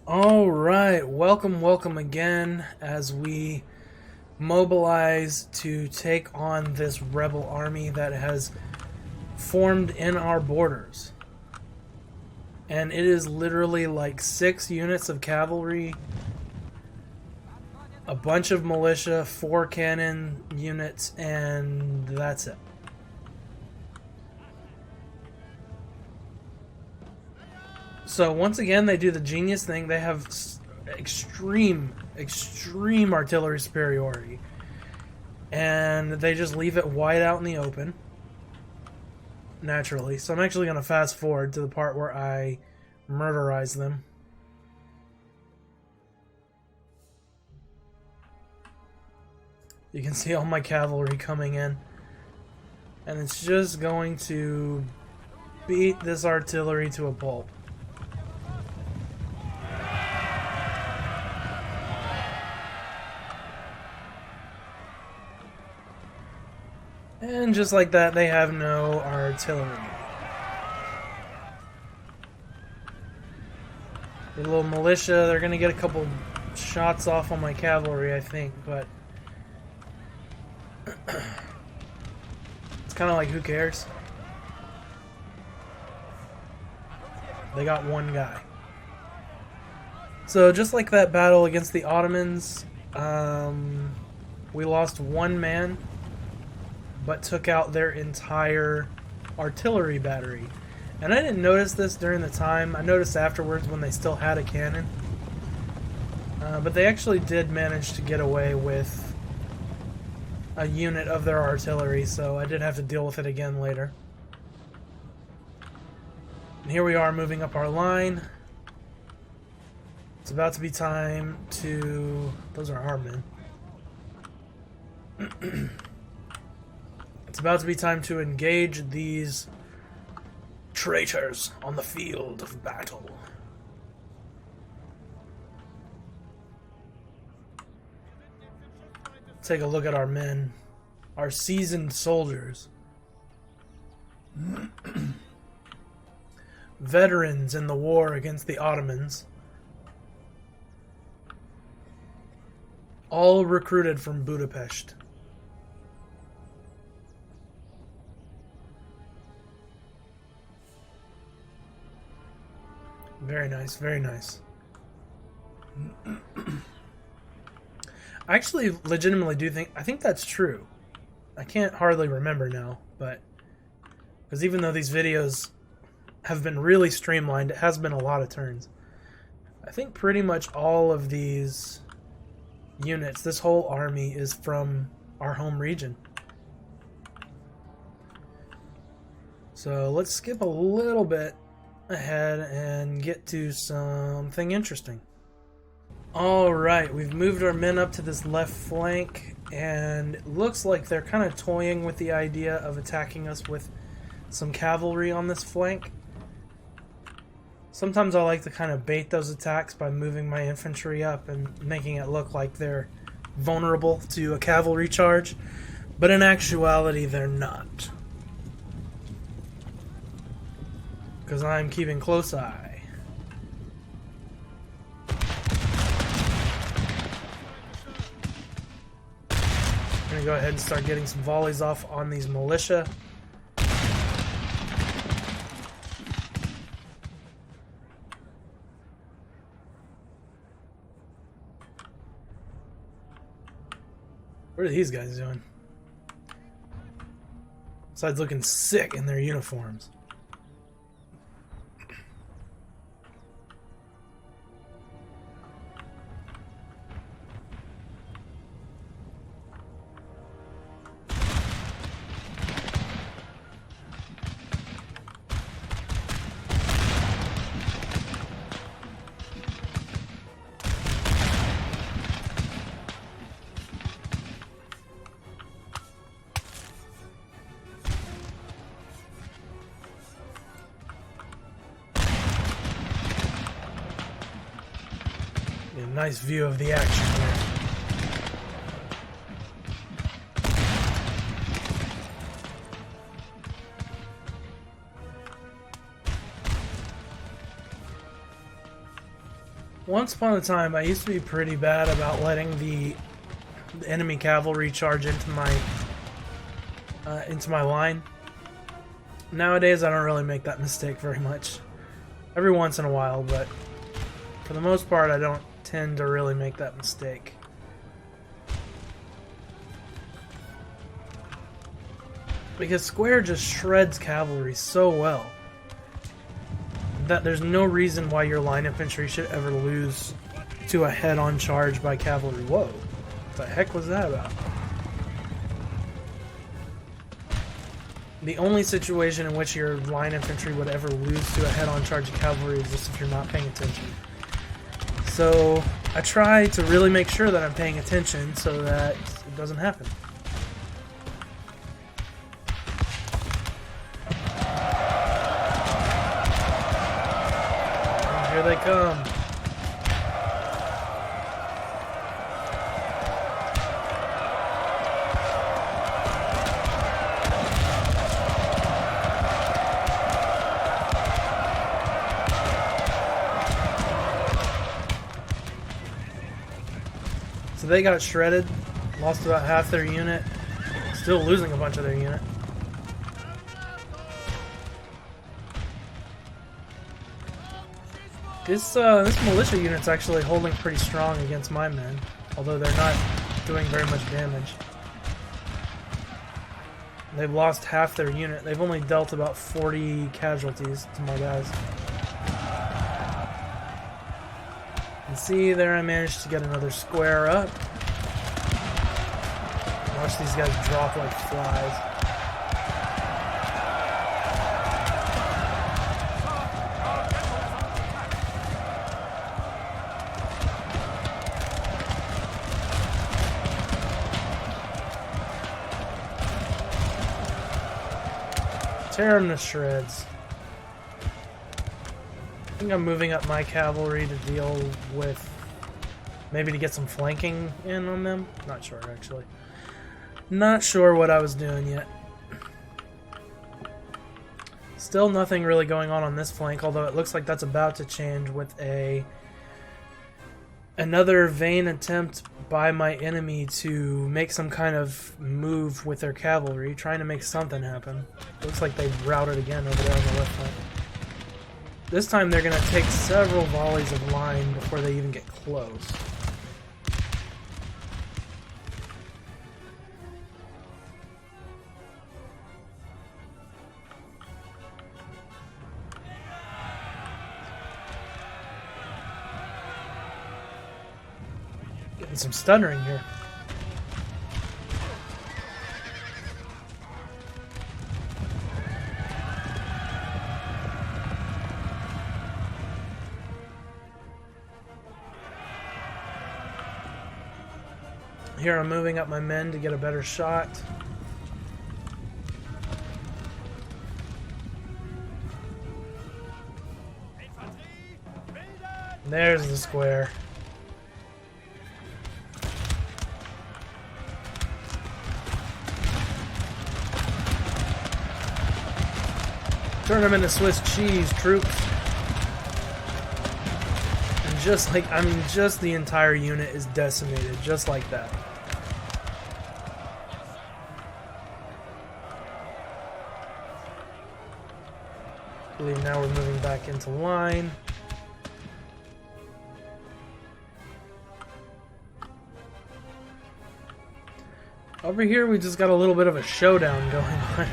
All right, welcome again as we mobilize to take on this rebel army that has formed in our borders. And it is literally like 6 units of cavalry, a bunch of militia, 4 cannon units, and that's it. So once again, they do the genius thing. They have extreme artillery superiority. And they just leave it wide out in the open. Naturally. So I'm actually going to fast forward to the part where I murderize them. You can see all my cavalry coming in. And it's just going to beat this artillery to a pulp. And just like that, they have no artillery. The little militia, they're going to get a couple shots off on my cavalry, I think, but it's kind of like, who cares? They got one guy. So just like that battle against the Ottomans, we lost one man, but took out their entire artillery battery. And I didn't notice this during the time. I noticed afterwards when they still had a cannon. But they actually did manage to get away with a unit of their artillery, so I did have to deal with it again later. And here we are moving up our line. It's about to be time to... Those are our men. It's about to be time to engage these traitors on the field of battle. Take a look at our men, our seasoned soldiers. Veterans in the war against the Ottomans. All recruited from Budapest. Very nice, very nice. I actually legitimately do think, I think that's true. I can't hardly remember now, but because even though these videos have been really streamlined, it has been a lot of turns. I think pretty much all of these units, this whole army, is from our home region. So let's skip a little bit ahead and get to something interesting. Alright, we've moved our men up to this left flank, and it looks like they're kind of toying with the idea of attacking us with some cavalry on this flank. Sometimes I like to kind of bait those attacks by moving my infantry up and making it look like they're vulnerable to a cavalry charge, but in actuality they're not. Because I'm keeping close eye. I'm going to go ahead and start getting some volleys off on these militia. What are these guys doing? Besides looking sick in their uniforms. Nice view of the action here. Once upon a time, I used to be pretty bad about letting the enemy cavalry charge into my line. Nowadays, I don't really make that mistake very much. Every once in a while, but for the most part, I don't tend to really make that mistake. Because Square just shreds cavalry so well that there's no reason why your line infantry should ever lose to a head-on charge by cavalry. Whoa, what the heck was that about? The only situation in which your line infantry would ever lose to a head-on charge of cavalry is just if you're not paying attention. So I try to really make sure that I'm paying attention so that it doesn't happen. And here they come. So they got shredded, lost about half their unit, still losing a bunch of their unit. This militia unit's actually holding pretty strong against my men, although they're not doing very much damage. They've lost half their unit. They've only dealt about 40 casualties to my guys. And see, there I managed to get another square up. Watch these guys drop like flies. Tear them to shreds. I think I'm moving up my cavalry to deal with, maybe to get some flanking in on them. Not sure, actually. Not sure what I was doing yet. Still nothing really going on this flank, although it looks like that's about to change with another vain attempt by my enemy to make some kind of move with their cavalry, trying to make something happen. Looks like they've routed again over there on the left flank. This time they're going to take several volleys of line before they even get close. Getting some stuttering here. Here I'm moving up my men to get a better shot. There's the square. Turn them into Swiss cheese, troops. And just like, I mean, just the entire unit is decimated, just like that. I believe now we're moving back into line. Over here we just got a little bit of a showdown going on.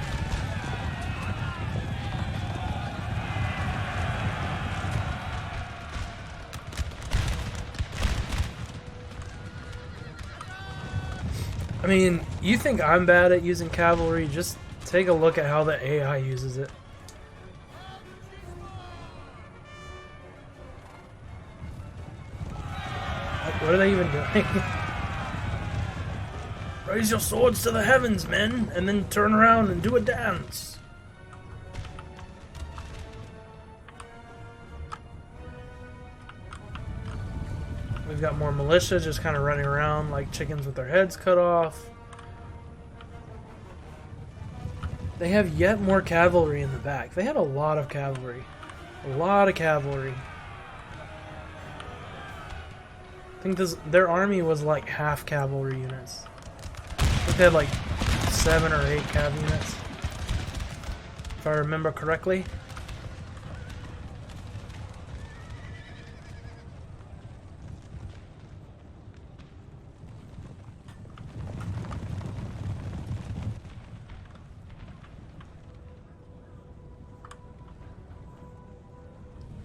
I mean, you think I'm bad at using cavalry? Just take a look at how the AI uses it. What are they even doing? Raise your swords to the heavens, men, and then turn around and do a dance. We've got more militia just kind of running around like chickens with their heads cut off. They have yet more cavalry in the back. They had a lot of cavalry. A lot of cavalry. I think their army was like half cavalry units. I think they had like 7 or 8 cav units, if I remember correctly.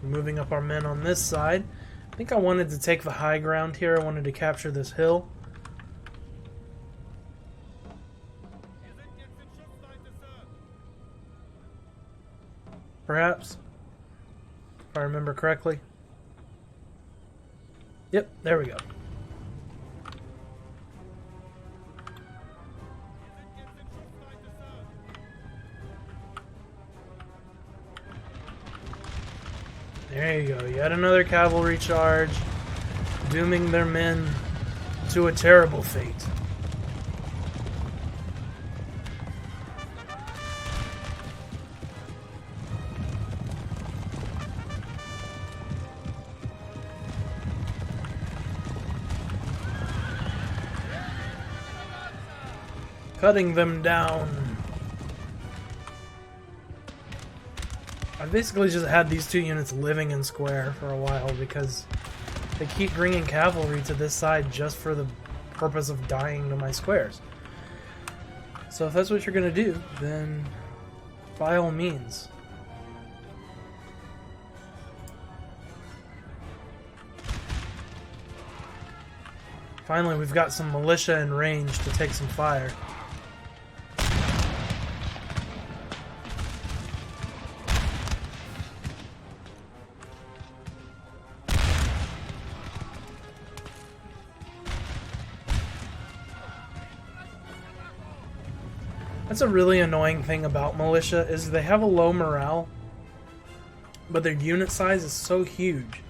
Moving up our men on this side. I think I wanted to take the high ground here. I wanted to capture this hill. Perhaps, if I remember correctly. Yep, there we go. There you go, yet another cavalry charge, dooming their men to a terrible fate. Cutting them down. I basically just had these 2 units living in square for a while because they keep bringing cavalry to this side just for the purpose of dying to my squares. So if that's what you're going to do, then by all means. Finally, we've got some militia in range to take some fire. That's a really annoying thing about militia, is they have a low morale, but their unit size is so huge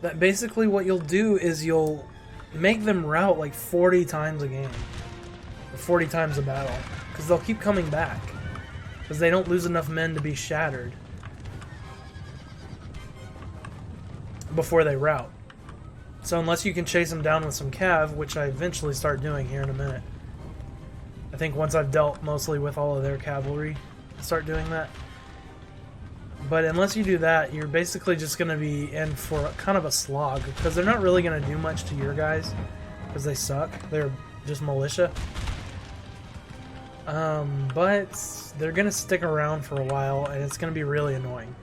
that basically what you'll do is you'll make them rout like 40 times a game, or 40 times a battle, because they'll keep coming back, because they don't lose enough men to be shattered before they rout. So unless you can chase them down with some cav, which I eventually start doing here in a minute, I think once I've dealt mostly with all of their cavalry, I'll start doing that. But unless you do that, you're basically just going to be in for kind of a slog, because they're not really going to do much to your guys, because they suck. They're just militia. But they're going to stick around for a while, and it's going to be really annoying.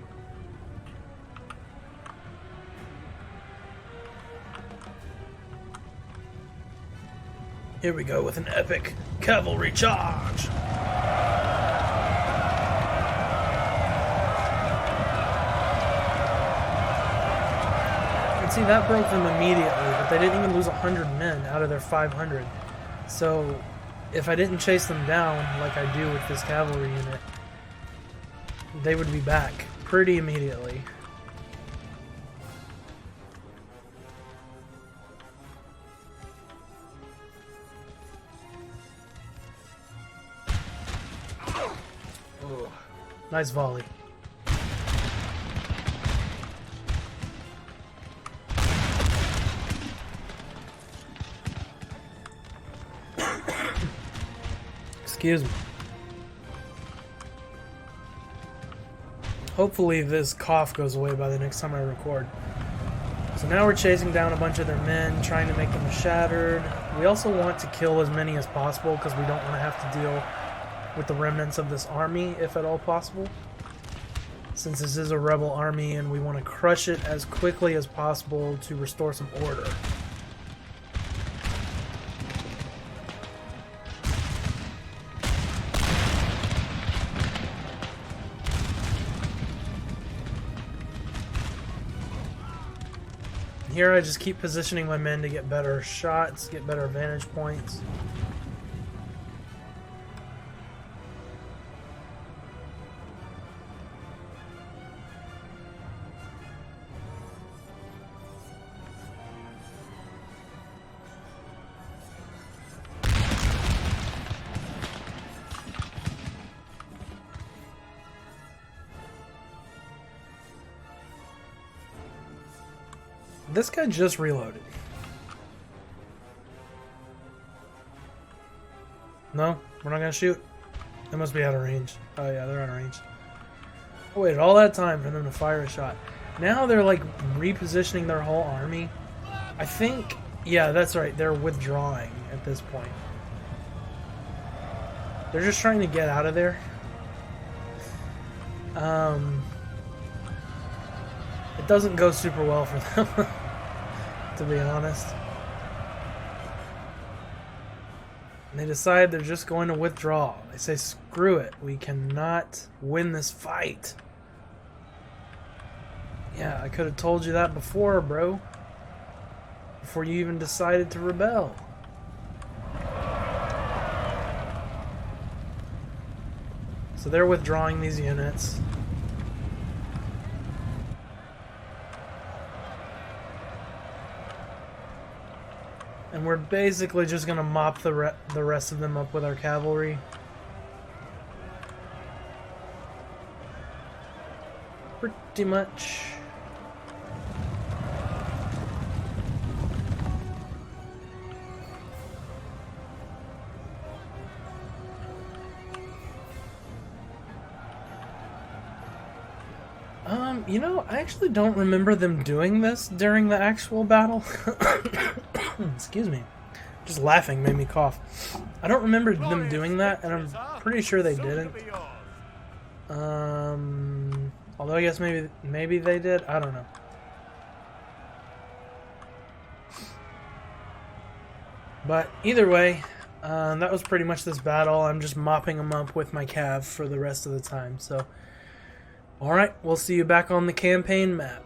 Here we go with an epic cavalry charge. And see, that broke them immediately, but they didn't even lose 100 men out of their 500. So if I didn't chase them down like I do with this cavalry unit, they would be back pretty immediately. Nice volley. Excuse me. Hopefully this cough goes away by the next time I record. So now we're chasing down a bunch of their men, trying to make them shattered. We also want to kill as many as possible because we don't want to have to deal with the remnants of this army, if at all possible, since this is a rebel army and we want to crush it as quickly as possible to restore some order. Here I just keep positioning my men to get better shots, get better vantage points. This guy just reloaded. No, we're not gonna shoot. They must be out of range. Oh yeah, they're out of range. I waited all that time for them to fire a shot. Now they're like repositioning their whole army. I think, yeah, that's right. They're withdrawing at this point. They're just trying to get out of there. It doesn't go super well for them, to be honest. And they decide they're just going to withdraw. They say, screw it. We cannot win this fight. Yeah, I could have told you that before, bro. Before you even decided to rebel. So they're withdrawing these units. And we're basically just going to mop the rest of them up with our cavalry. Pretty much. You know, I actually don't remember them doing this during the actual battle. Excuse me. Just laughing made me cough. I don't remember them doing that, and I'm pretty sure they didn't. Although I guess maybe they did. I don't know. But either way, that was pretty much this battle. I'm just mopping them up with my cav for the rest of the time. So, alright, we'll see you back on the campaign map.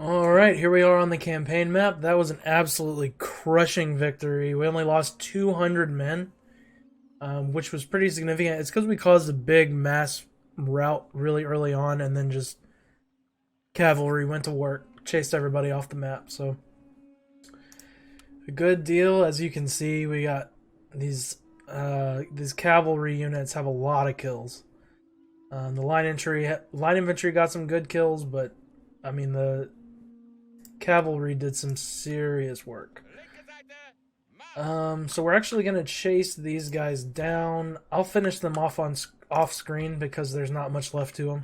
Alright, here we are on the campaign map. That was an absolutely crushing victory. We only lost 200 men, which was pretty significant. It's because we caused a big mass rout really early on, and then just cavalry went to work, chased everybody off the map. So, a good deal. As you can see, we got these cavalry units have a lot of kills. The light infantry got some good kills, but I mean the cavalry did some serious work. So we're actually going to chase these guys down. I'll finish them off off screen because there's not much left to them.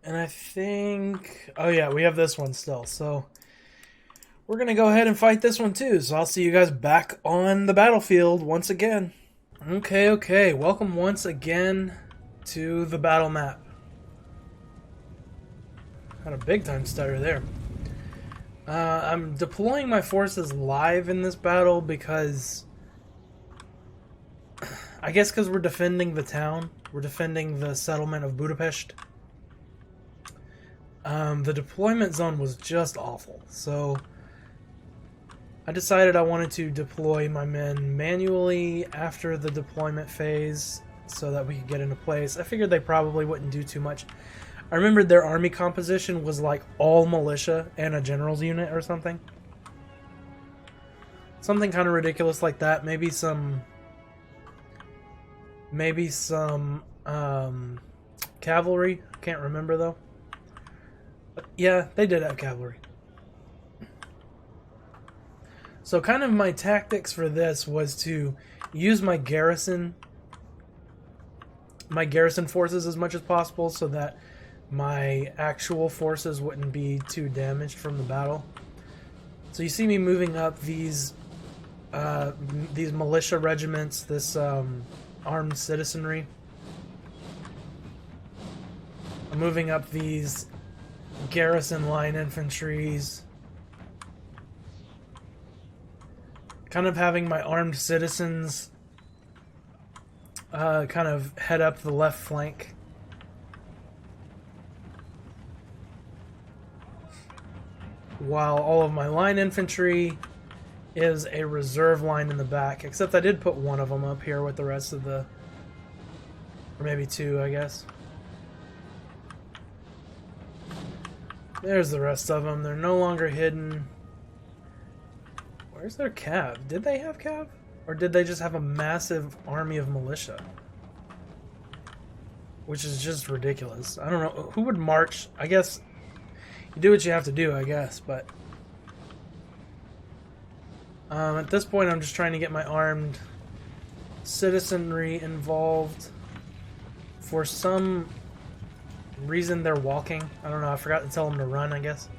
And I think, oh yeah, we have this one still. So we're going to go ahead and fight this one too. So I'll see you guys back on the battlefield once again. Okay. Welcome once again to the battle map. Had a big time stutter there. I'm deploying my forces live in this battle because, I guess because we're defending the town. We're defending the settlement of Budapest. The deployment zone was just awful, so I decided I wanted to deploy my men manually after the deployment phase so that we could get into place. I figured they probably wouldn't do too much. I remembered their army composition was like all militia and a general's unit or something. Something kind of ridiculous like that. Maybe some cavalry. Can't remember though. But yeah, they did have cavalry. So kind of my tactics for this was to use my garrison forces as much as possible so that my actual forces wouldn't be too damaged from the battle. So you see me moving up these militia regiments, this armed citizenry. I'm moving up these garrison line infantries, kind of having my armed citizens kind of head up the left flank, while all of my line infantry is a reserve line in the back, except I did put one of them up here with the rest of the, or maybe two, I guess. There's the rest of them. They're no longer hidden. Where's their cav? Did they have cav? Or did they just have a massive army of militia? which is just ridiculous. I don't know who would march. I guess you do what you have to do, I guess, but at this point I'm just trying to get my armed citizenry involved. For some reason they're walking. I don't know, I forgot to tell them to run, I guess.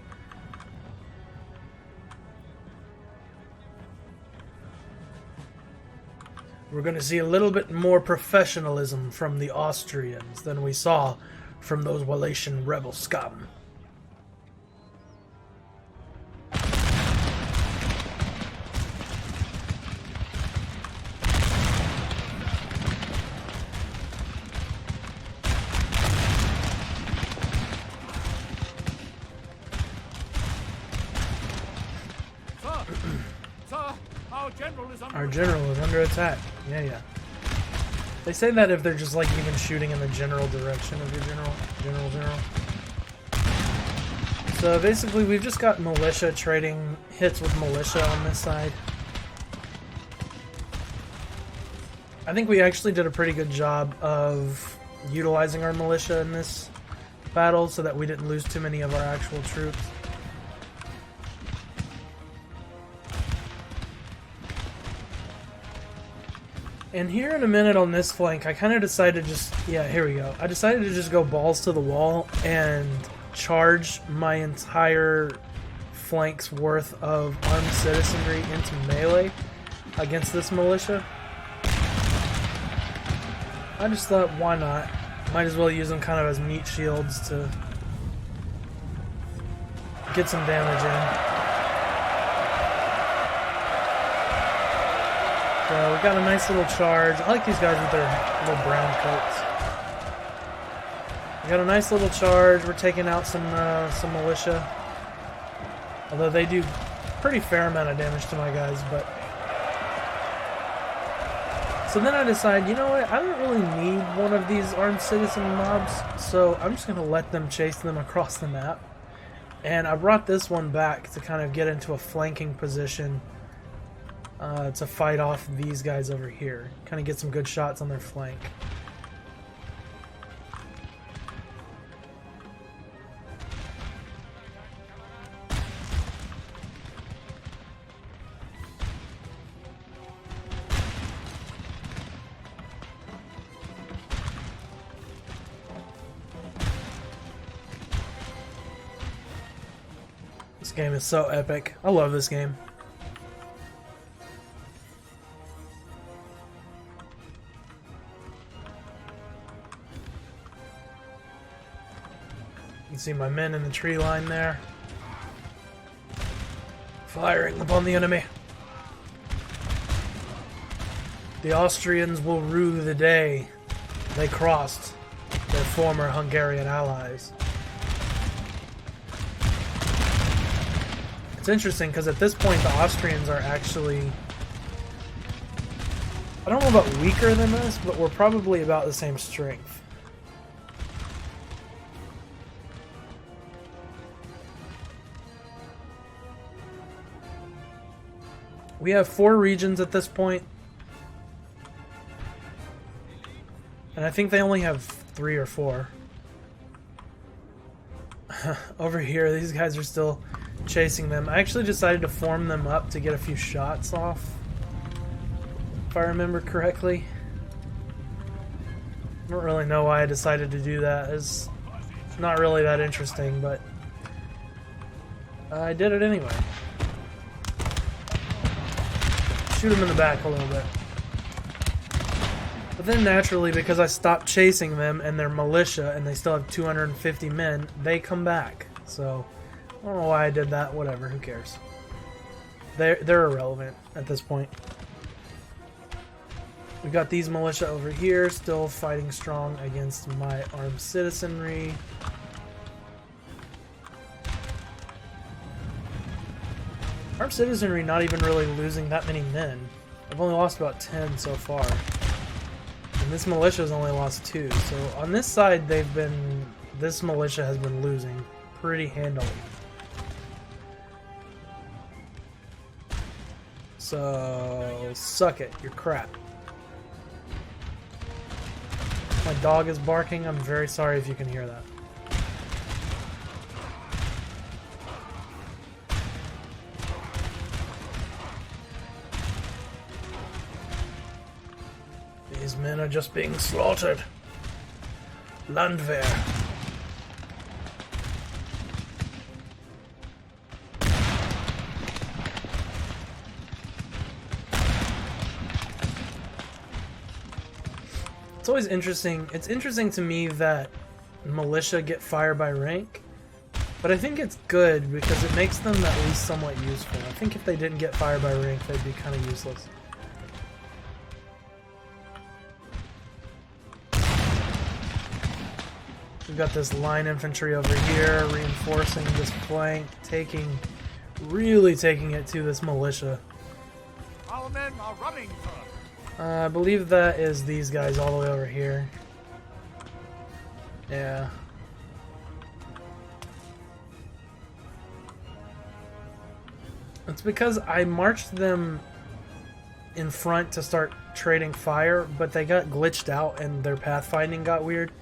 We're going to see a little bit more professionalism from the Austrians than we saw from those Wallachian rebel scum. Our general is under attack. Yeah. They say that if they're just like even shooting in the general direction of your general. So basically we've just got militia trading hits with militia on this side. I think we actually did a pretty good job of utilizing our militia in this battle so that we didn't lose too many of our actual troops. And here in a minute on this flank, I kind of decided to just, yeah, here we go. I decided to just go balls to the wall and charge my entire flank's worth of armed citizenry into melee against this militia. I just thought, why not? Might as well use them kind of as meat shields to get some damage in. So we got a nice little charge. I like these guys with their little brown coats. We got a nice little charge. We're taking out some militia. Although they do pretty fair amount of damage to my guys, but... So then I decide, you know what, I don't really need one of these armed citizen mobs, so I'm just going to let them chase them across the map. And I brought this one back to kind of get into a flanking position to fight off these guys over here. Kind of get some good shots on their flank. This game is so epic. I love this game. You can see my men in the tree line there, firing upon the enemy. The Austrians will rue the day they crossed their former Hungarian allies. It's interesting because at this point the Austrians are actually, I don't know about weaker than us, but we're probably about the same strength. We have 4 regions at this point, and I think they only have 3 or 4. Over here, these guys are still chasing them. I actually decided to form them up to get a few shots off, if I remember correctly. I don't really know why I decided to do that. It's not really that interesting, but I did it anyway. Shoot them in the back a little bit. But then naturally, because I stopped chasing them and they're militia and they still have 250 men, they come back. So I don't know why I did that. Whatever, who cares? They're irrelevant at this point. We got these militia over here still fighting strong against my armed citizenry. Armed citizenry not even really losing that many men. I've only lost about 10 so far. And this militia's only lost 2. So on this side this militia has been losing pretty handily. So suck it, you're crap. My dog is barking. I'm very sorry if you can hear that. These men are just being slaughtered. Landwehr. It's always interesting. It's interesting to me that militia get fire by rank, but I think it's good because it makes them at least somewhat useful. I think if they didn't get fire by rank, they'd be kind of useless. We've got this line infantry over here, reinforcing this flank, really taking it to this militia. Our men are running, sir. I believe that is these guys all the way over here. Yeah. It's because I marched them in front to start trading fire, but they got glitched out and their pathfinding got weird.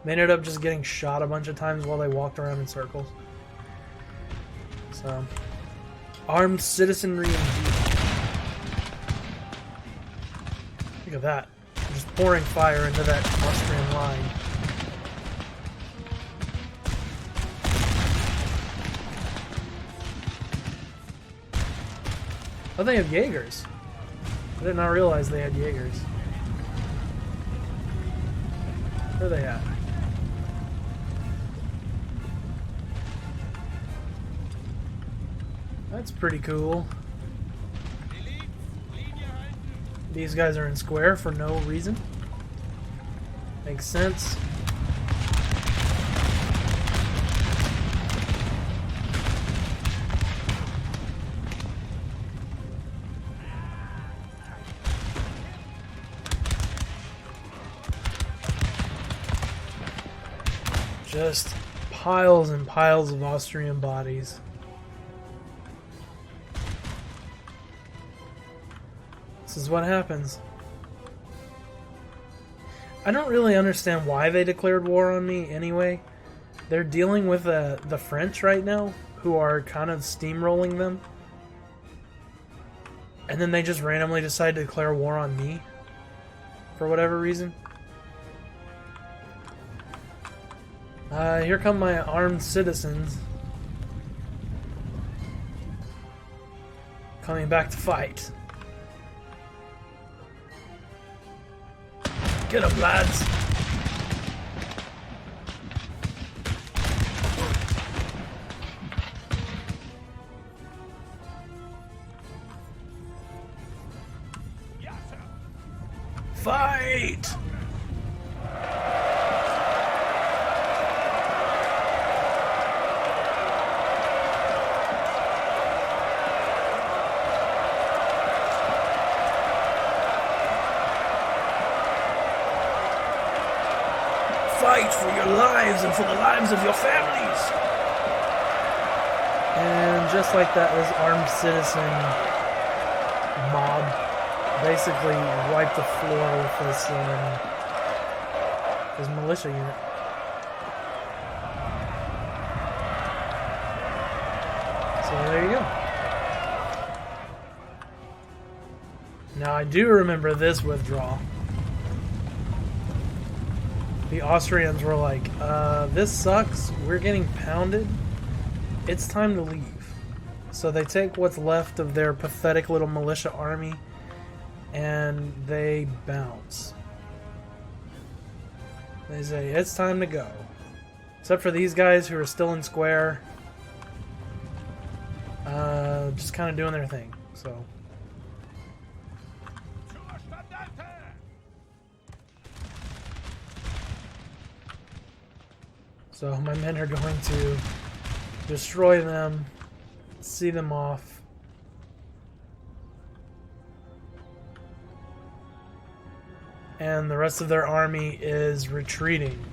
They ended up just getting shot a bunch of times while they walked around in circles. So, armed citizenry indeed. Look at that. Just pouring fire into that Austrian line. Oh, they have Jaegers. I did not realize they had Jaegers. Where are they at? That's pretty cool. These guys are in square for no reason. Makes sense. Just piles and piles of Austrian bodies. This is what happens. I don't really understand why they declared war on me anyway. They're dealing with the French right now, who are kind of steamrolling them. And then they just randomly decide to declare war on me. For whatever reason. Here come my armed citizens. Coming back to fight. Get up, lads! Fight! Fight for your lives and for the lives of your families! And just like that, this armed citizen mob basically wiped the floor with this militia unit. So there you go. Now I do remember this withdrawal. The Austrians were like, this sucks, we're getting pounded, it's time to leave. So they take what's left of their pathetic little militia army and they bounce. They say, it's time to go. Except for these guys who are still in square, just kind of doing their thing, so. So my men are going to destroy them, see them off. And the rest of their army is retreating.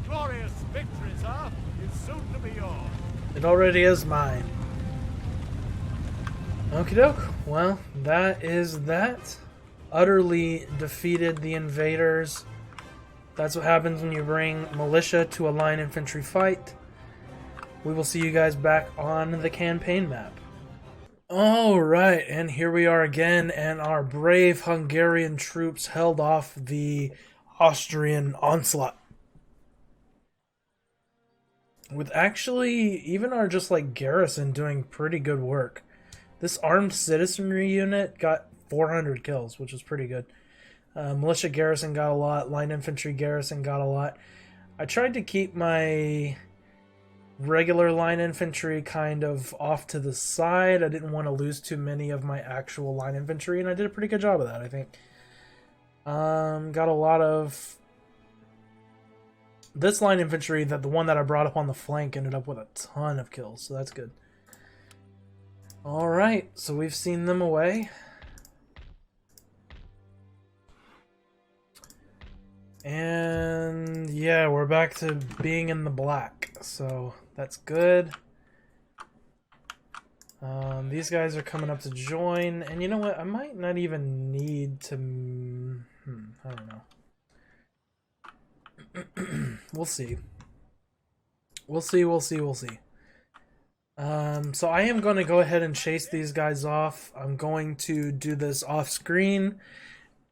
Glorious victory, sir, is soon to be yours. It already is mine. Okie doke. Well, that is that. utterly defeated the invaders. That's what happens when you bring militia to a line infantry fight. We will see you guys back on the campaign map. Alright, and here we are again, and our brave Hungarian troops held off the Austrian onslaught. With actually, even our just like garrison doing pretty good work. This armed citizenry unit got 400 kills, which is pretty good. Militia garrison got a lot, line infantry garrison got a lot. I tried to keep my regular line infantry kind of off to the side. I didn't want to lose too many of my actual line infantry, and I did a pretty good job of that, I think. Got a lot of this line infantry, that the one that I brought up on the flank, ended up with a ton of kills, so that's good. Alright, so we've seen them away. And yeah, we're back to being in the black, so that's good. These guys are coming up to join, and you know what? I might not even need to... I don't know. We'll see. We'll see. So I am going to go ahead and chase these guys off. I'm going to do this off screen,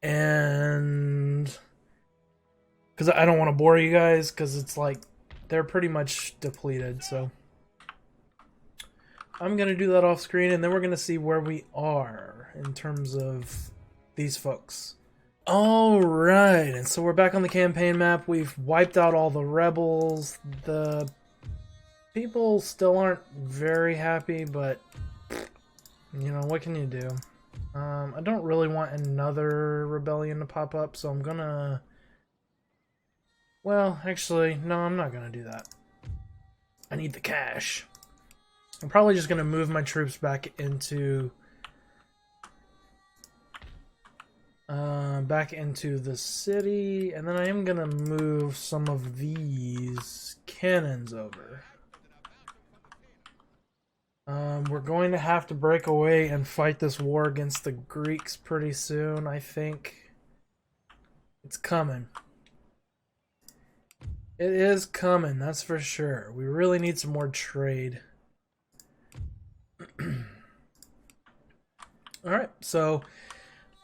and because I don't want to bore you guys, because it's like they're pretty much depleted, so I'm going to do that off screen, and then we're going to see where we are in terms of these folks. Alright, and so we're back on the campaign map. We've wiped out all the rebels. The people still aren't very happy, but you know, what can you do? I don't really want another rebellion to pop up, so I'm gonna... Well, actually, no, I'm not gonna do that. I need the cash. I'm probably just gonna move my troops back into the city, and then I am gonna move some of these cannons over. We're going to have to break away and fight this war against the Greeks pretty soon, I think. It's coming. It is coming, that's for sure. We really need some more trade. Alright, so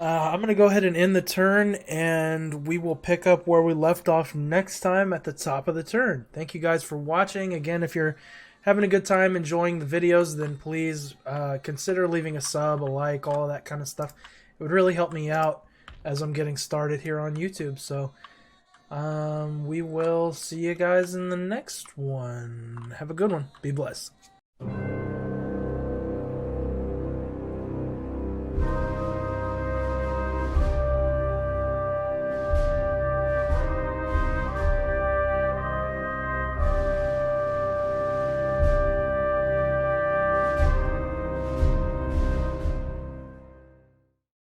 I'm going to go ahead and end the turn, and we will pick up where we left off next time at the top of the turn. Thank you guys for watching. Again, if you're having a good time enjoying the videos, then please consider leaving a sub, a like, all of that kind of stuff. It would really help me out as I'm getting started here on YouTube. So we will see you guys in the next one. Have a good one. Be blessed.